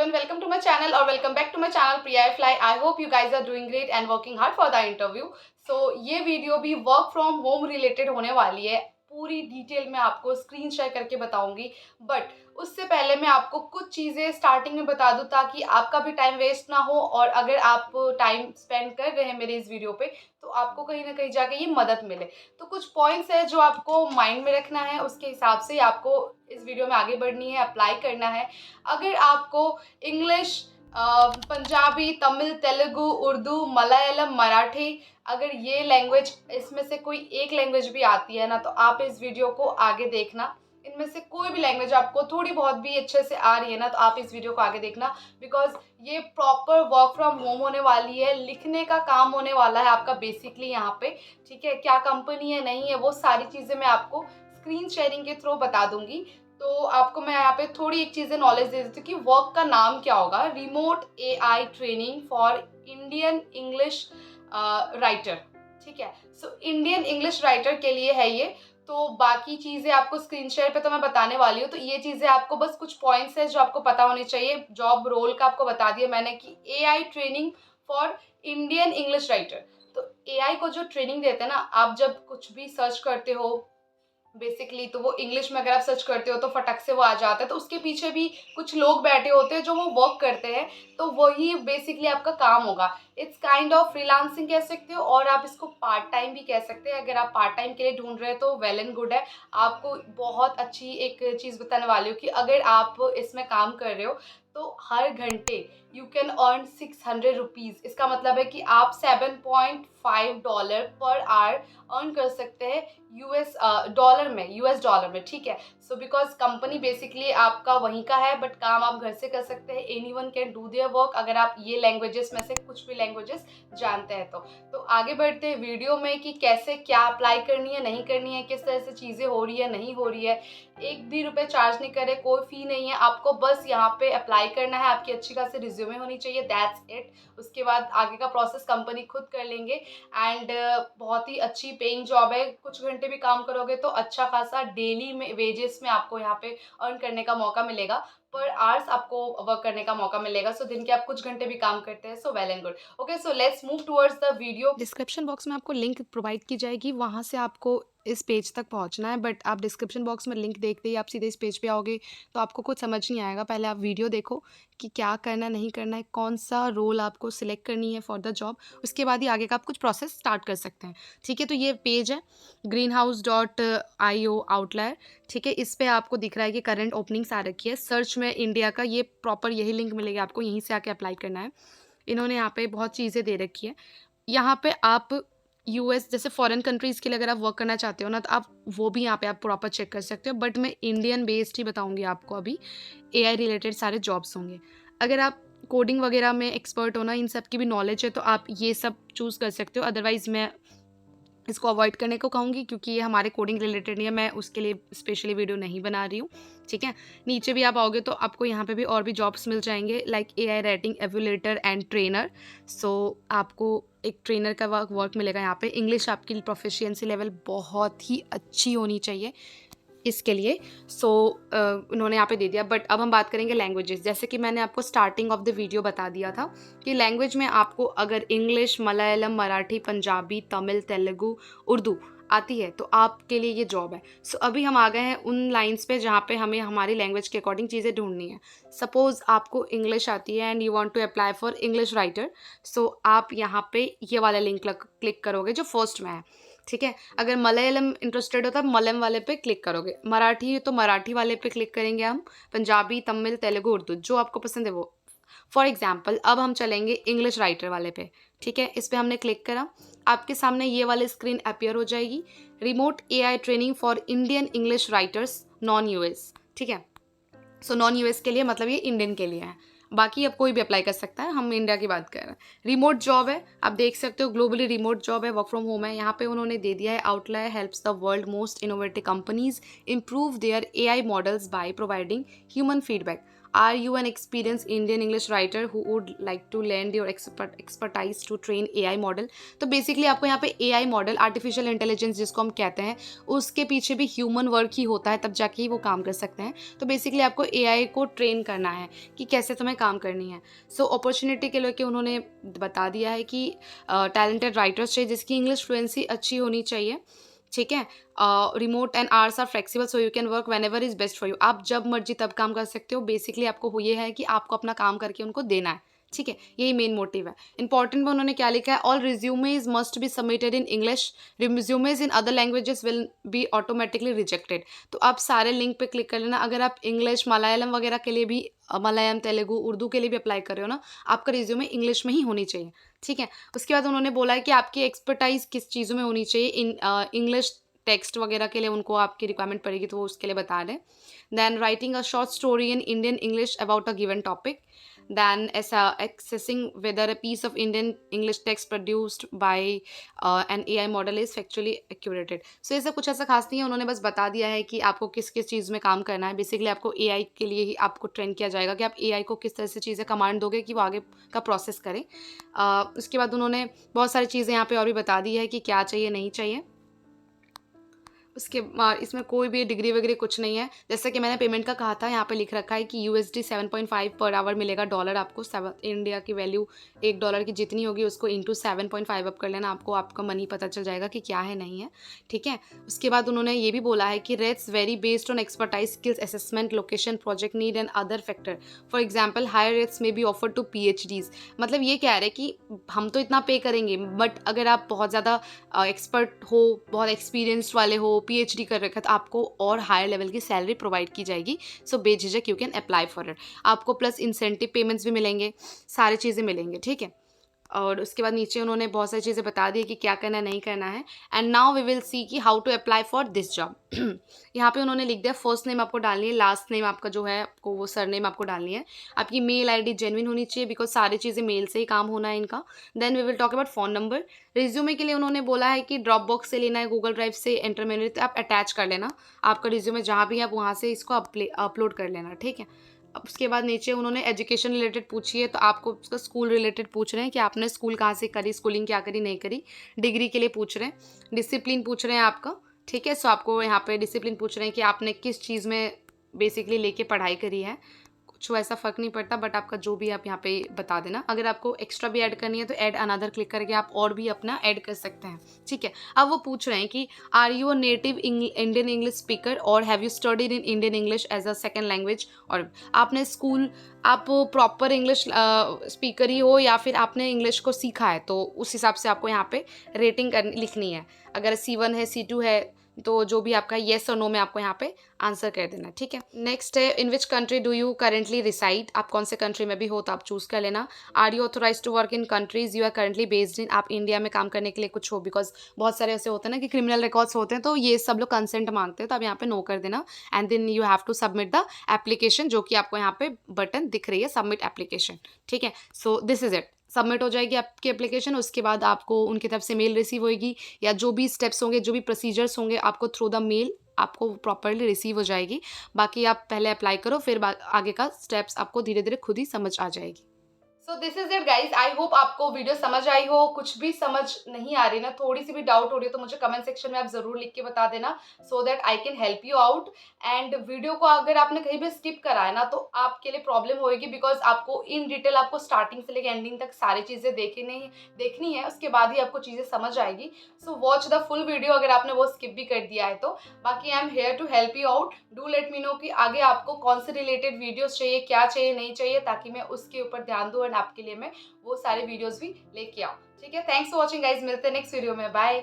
everyone, welcome to my channel or welcome back to my channel Priya Fly. I hope you guys are doing great and working hard for the interview. So ये video भी work from home related होने वाली है. पूरी detail में आपको screen share करके बताऊंगी. बट उससे पहले मैं आपको कुछ चीज़ें स्टार्टिंग में बता दूं ताकि आपका भी टाइम वेस्ट ना हो और अगर आप टाइम स्पेंड कर रहे हैं मेरे इस वीडियो पे तो आपको कहीं ना कहीं जाके ये मदद मिले. तो कुछ पॉइंट्स है जो आपको माइंड में रखना है, उसके हिसाब से आपको इस वीडियो में आगे बढ़नी है, अप्लाई करना है. अगर आपको इंग्लिश, पंजाबी, तमिल, तेलुगु, उर्दू, मलयालम, मराठी, अगर ये लैंग्वेज इसमें से कोई एक लैंग्वेज भी आती है ना तो आप इस वीडियो को आगे देखना. इनमें से कोई भी लैंग्वेज आपको थोड़ी बहुत भी अच्छे से आ रही है ना तो आप इस वीडियो को आगे देखना. बिकॉज ये प्रॉपर वर्क फ्रॉम होम होने वाली है, लिखने का काम होने वाला है आपका बेसिकली यहाँ पे. ठीक है, क्या कंपनी है नहीं है वो सारी चीज़ें मैं आपको स्क्रीन शेयरिंग के थ्रू बता दूंगी. तो आपको मैं यहाँ पे थोड़ी एक चीज़ें नॉलेज दे देती हूँ कि वर्क का नाम क्या होगा. Remote AI training for Indian English writer. ठीक है, सो इंडियन इंग्लिश राइटर के लिए है ये. तो बाकी चीज़ें आपको स्क्रीन शेयर पे तो मैं बताने वाली हूँ. तो ये चीज़ें आपको बस कुछ पॉइंट्स है जो आपको पता होने चाहिए. जॉब रोल का आपको बता दिया मैंने कि AI training for Indian English writer. तो AI को जो ट्रेनिंग देते हैं ना, आप जब कुछ भी सर्च करते हो बेसिकली तो वो इंग्लिश में अगर आप सर्च करते हो तो फटक से वो आ जाता है. तो उसके पीछे भी कुछ लोग बैठे होते हैं जो वो वर्क करते हैं. तो वही बेसिकली आपका काम होगा. इट्स काइंड ऑफ फ्रीलांसिंग कह सकते हो और आप इसको पार्ट टाइम भी कह सकते हैं. अगर आप पार्ट टाइम के लिए ढूंढ रहे हो तो वेल एंड गुड है. आपको बहुत अच्छी एक चीज़ बताने वाली हूँ कि अगर आप इसमें काम कर रहे हो तो हर घंटे यू कैन अर्न 600 रुपीज़. इसका मतलब है कि आप $7.5 पर आवर अर्न कर सकते हैं यूएस डॉलर में. ठीक है, सो बिकॉज कंपनी बेसिकली आपका वहीं का है बट काम आप घर से कर सकते हैं. Anyone can do their work अगर आप ये लैंग्वेजेस में से कुछ भी लैंग्वेजेस जानते हैं तो आगे बढ़ते हैं वीडियो में कि कैसे क्या अप्लाई करनी है नहीं करनी है, किस तरह से चीज़ें हो रही है नहीं हो रही है. एक भी रुपये चार्ज नहीं करे, कोई फ़ी नहीं है. आपको बस यहाँ पे अप्लाई करना है. आपकी अच्छी खासी रिज्यूमे होनी चाहिए, दैट्स इट. उसके बाद आगे का प्रोसेस कंपनी खुद कर लेंगे. एंड बहुत ही अच्छी पेइंग जॉब है. कुछ घंटे भी काम करोगे तो अच्छा खासा डेली में वेजेस में आपको यहाँ पे अर्न करने का मौका मिलेगा. पर आवर्स आपको वर्क करने का मौका मिलेगा. सो दिन के आप कुछ घंटे भी काम करते हैं. So well and good. Okay, so let's move towards the video. Description box में आपको लिंक प्रोवाइड की जाएगी, वहाँ से आपको इस पेज तक पहुँचना है. बट आप डिस्क्रिप्शन बॉक्स में लिंक देखते ही आप सीधे इस पेज पे आओगे तो आपको कुछ समझ नहीं आएगा. पहले आप वीडियो देखो कि क्या करना नहीं करना है, कौन सा रोल आपको सिलेक्ट करनी है फॉर द जॉब. उसके बाद ही आगे का आप कुछ प्रोसेस स्टार्ट कर सकते हैं. ठीक है, तो ये पेज है greenhouse.io आउटलायर. ठीक है, इस पे आपको दिख रहा है कि करंट ओपनिंग्स आ रखी है. सर्च में इंडिया का ये प्रॉपर यही लिंक मिलेगा आपको, यहीं से आके अप्लाई करना है. इन्होंने यहाँ पे बहुत चीज़ें दे रखी है. यहाँ पे आप यूएस जैसे फॉरेन कंट्रीज़ के लिए अगर आप वर्क करना चाहते हो ना तो आप वो भी यहाँ पे आप प्रॉपर चेक कर सकते हो. बट मैं इंडियन बेस्ड ही बताऊँगी आपको. अभी AI रिलेटेड सारे जॉब्स होंगे. अगर आप कोडिंग वगैरह में एक्सपर्ट हो ना, इन सब की भी नॉलेज है तो आप ये सब चूज़ कर सकते हो. अदरवाइज़ मैं इसको अवॉइड करने को कहूँगी क्योंकि ये हमारे कोडिंग रिलेटेड नहीं है. मैं उसके लिए स्पेशली वीडियो नहीं बना रही हूँ. ठीक है, नीचे भी आप आओगे तो आपको यहाँ पे भी और भी जॉब्स मिल जाएंगे like AI writing evaluator and trainer. So आपको एक ट्रेनर का वर्क मिलेगा यहाँ पे. इंग्लिश आपकी प्रोफिशिएंसी लेवल बहुत ही अच्छी होनी चाहिए इसके लिए. सो उन्होंने यहाँ पे दे दिया. बट अब हम बात करेंगे लैंग्वेजेस. जैसे कि मैंने आपको स्टार्टिंग ऑफ द वीडियो बता दिया था कि लैंग्वेज में आपको अगर इंग्लिश, मलयालम, मराठी, पंजाबी, तमिल, तेलुगु, उर्दू आती है तो आपके लिए ये जॉब है. सो अभी हम आ गए हैं उन लाइंस पे जहाँ पे हमें हमारी लैंग्वेज के अकॉर्डिंग चीज़ें ढूंढनी है. सपोज़ आपको इंग्लिश आती है and you want to apply for English writer. So आप यहाँ पे ये वाला लिंक क्लिक करोगे जो फर्स्ट में है. ठीक है, अगर मलयालम इंटरेस्टेड हो तो आप मलयालम वाले पे क्लिक करोगे. मराठी तो मराठी वाले पे क्लिक करेंगे हम. पंजाबी, तमिल, तेलुगु, उर्दू जो आपको पसंद है वो. फॉर एग्जाम्पल अब हम चलेंगे इंग्लिश राइटर वाले पे. ठीक है, इस पर हमने क्लिक करा. आपके सामने ये वाली स्क्रीन अपीयर हो जाएगी. Remote AI training for Indian English writers non US. ठीक है, सो नॉन US के लिए मतलब ये इंडियन के लिए है. बाकी अब कोई भी अप्लाई कर सकता है, हम इंडिया की बात कर रहे हैं. रिमोट जॉब है, आप देख सकते हो ग्लोबली रिमोट जॉब है, वर्क फ्रॉम होम है. यहाँ पे उन्होंने दे दिया है Outlier helps the world most innovative companies improve their AI models by providing human feedback. Are you an experience Indian English writer who would like to land your expertise to train AI model. तो basically आपको यहाँ पे AI model, artificial intelligence जिसको हम कहते हैं, उसके पीछे भी ह्यूमन वर्क ही होता है, तब जाके ही वो काम कर सकते हैं। तो बेसिकली आपको AI को ट्रेन करना है कि कैसे तुम्हें काम करनी है। सो अपॉर्चुनिटी के लेके उन्होंने बता दिया है कि टैलेंटेड राइटर्स चाहिए जिसकी इंग्लिश फ्लुएंसी अच्छी होनी चाहिए, ठीक है। Remote and hours are flexible so you can work whenever is best for you. आप जब मर्जी तब काम कर सकते हो। बेसिकली आपको वो ये है कि आपको अपना काम करके उनको देना है, ठीक है। यही मेन मोटिव है। इंपॉर्टेंट में उन्होंने क्या लिखा है, all resumes must be submitted in English, resumes in other languages will be automatically rejected. तो आप सारे लिंक पे क्लिक कर लेना। अगर आप इंग्लिश, मलयालम वगैरह के लिए भी, मलयालम, तेलुगु, उर्दू के लिए भी अप्लाई कर रहे हो ना, आपका रिज्यूमे इंग्लिश में ही होनी चाहिए, ठीक है। उसके बाद उन्होंने बोला है कि आपकी एक्सपर्टाइज किस चीज़ों में होनी चाहिए। इन इंग्लिश टेक्स्ट वगैरह के लिए उनको आपकी रिक्वायरमेंट पड़ेगी, तो वो उसके लिए बता दें। Then writing a short story in Indian English about a given topic. Then assessing whether a piece of Indian English text produced by an AI model is factually accurate. So ये सब कुछ ऐसा खास नहीं है, उन्होंने बस बता दिया है कि आपको किस किस चीज़ में काम करना है। बेसिकली आपको AI के लिए ही आपको ट्रेन किया जाएगा कि आप AI को किस तरह से चीज़ें कमांड दोगे कि वो आगे का प्रोसेस करे। उसके बाद उन्होंने बहुत सारी चीज़ें यहाँ पे और भी बता दी है कि क्या चाहिए नहीं चाहिए। उसके इसमें कोई भी डिग्री वगैरह कुछ नहीं है। जैसे कि मैंने पेमेंट का कहा था, यहाँ पे लिख रखा है कि USD 7.5 पर आवर मिलेगा। डॉलर आपको इंडिया की वैल्यू $1 की जितनी होगी उसको इंटू 7.5 अप कर लेना, आपको आपका मनी पता चल जाएगा कि क्या है नहीं है, ठीक है। उसके बाद उन्होंने ये भी बोला है कि rates vary based on expertise, skills, assessment, location, project need and other factor. For example higher rates may be offer to PhDs। मतलब ये कह रहे हैं कि हम तो इतना पे करेंगे, बट अगर आप बहुत ज़्यादा एक्सपर्ट हो, बहुत एक्सपीरियंस्ड वाले हो, PhD कर रखा है, तो आपको और हायर लेवल की सैलरी प्रोवाइड की जाएगी। सो बेझिझक you can apply for it. आपको प्लस इंसेंटिव पेमेंट्स भी मिलेंगे, सारी चीज़ें मिलेंगे, ठीक है। और उसके बाद नीचे उन्होंने बहुत सारी चीज़ें बता दी कि क्या करना नहीं करना है। And now we will see कि how to apply for this job. यहाँ पे उन्होंने लिख दिया फर्स्ट नेम आपको डालनी है, लास्ट नेम आपका जो है आपको वो सरनेम आपको डालनी है। आपकी मेल ID जेन्युइन होनी चाहिए, बिकॉज सारी चीज़ें मेल से ही काम होना है इनका। Then we will talk about phone number. Resume के लिए उन्होंने बोला है कि ड्रॉप बॉक्स से लेना है, गूगल ड्राइव से, इंटरमीडिएट तो आप अटैच कर लेना आपका रिज्यूमे जहाँ भी है, आप वहाँ से इसको अपलोड कर लेना, ठीक है। अब उसके बाद नीचे उन्होंने एजुकेशन रिलेटेड पूछी है, तो आपको उसका स्कूल रिलेटेड पूछ रहे हैं कि आपने स्कूल कहाँ से करी, स्कूलिंग क्या करी नहीं करी। डिग्री के लिए पूछ रहे हैं, डिसिप्लिन पूछ रहे हैं आपका, ठीक है। सो आपको यहाँ पे डिसिप्लिन पूछ रहे हैं कि आपने किस चीज़ में बेसिकली लेके पढ़ाई करी है। कुछ वैसा फ़र्क नहीं पड़ता, बट आपका जो भी आप यहाँ पे बता देना। अगर आपको एक्स्ट्रा भी ऐड करनी है तो ऐड अनदर क्लिक करके आप और भी अपना ऐड कर सकते हैं, ठीक है। अब वो पूछ रहे हैं कि are you a native Indian English speaker और have you studied in Indian English as a second language. और आपने स्कूल, आप प्रॉपर इंग्लिश स्पीकर ही हो या फिर आपने इंग्लिश को सीखा है, तो उस हिसाब से आपको यहाँ पे रेटिंग लिखनी है। अगर C1 है, C2 है, तो जो भी आपका येस और नो में आपको यहाँ पे आंसर कर देना, ठीक है। नेक्स्ट है in which country do you currently reside. आप कौन से कंट्री में भी हो तो आप चूज़ कर लेना। Are you authorize to work in countries you are currently based in. आप इंडिया में काम करने के लिए कुछ हो, बिकॉज बहुत सारे ऐसे होते हैं ना कि क्रिमिनल रिकॉर्ड्स होते हैं, तो ये सब लोग कंसेंट मांगते हैं, तो आप यहाँ पे नो कर देना। And then you have to submit the application, जो कि आपको यहाँ पे बटन दिख रही है, सबमिट एप्लीकेशन, ठीक है। So this is it. Submit हो जाएगी आपकी एप्लीकेशन। उसके बाद आपको उनकी तरफ से मेल रिसीव होएगी, या जो भी स्टेप्स होंगे, जो भी प्रोसीजर्स होंगे, आपको थ्रू द मेल आपको प्रॉपरली रिसीव हो जाएगी। बाकी आप पहले अप्लाई करो, फिर आगे का स्टेप्स आपको धीरे धीरे खुद ही समझ आ जाएगी। So this is it guys. I hope आपको वीडियो समझ आई हो। कुछ भी समझ नहीं आ रही ना, थोड़ी सी भी डाउट हो रही है, तो मुझे कमेंट सेक्शन में आप जरूर लिख के बता देना, so that I can help you out. And video को अगर आपने कहीं भी स्किप करा है ना, तो आपके लिए प्रॉब्लम होगी, बिकॉज आपको इन डिटेल आपको स्टार्टिंग से लेकर एंडिंग तक सारी चीज़ें देखनी है, उसके बाद ही आपको चीज़ें समझ आएगी। So watch the full video अगर आपने वो स्किप भी कर दिया है तो। बाकी I am here to help you out. Do let me know कि आगे आपको कौन से रिलेटेड वीडियोस चाहिए, क्या चाहिए नहीं चाहिए, ताकि मैं उसके ऊपर ध्यान दूँ एंड आपके लिए मैं वो सारे वीडियोस भी लेके आऊँ, ठीक है। Thanks for watching guys. मिलते हैं नेक्स्ट वीडियो में, बाय।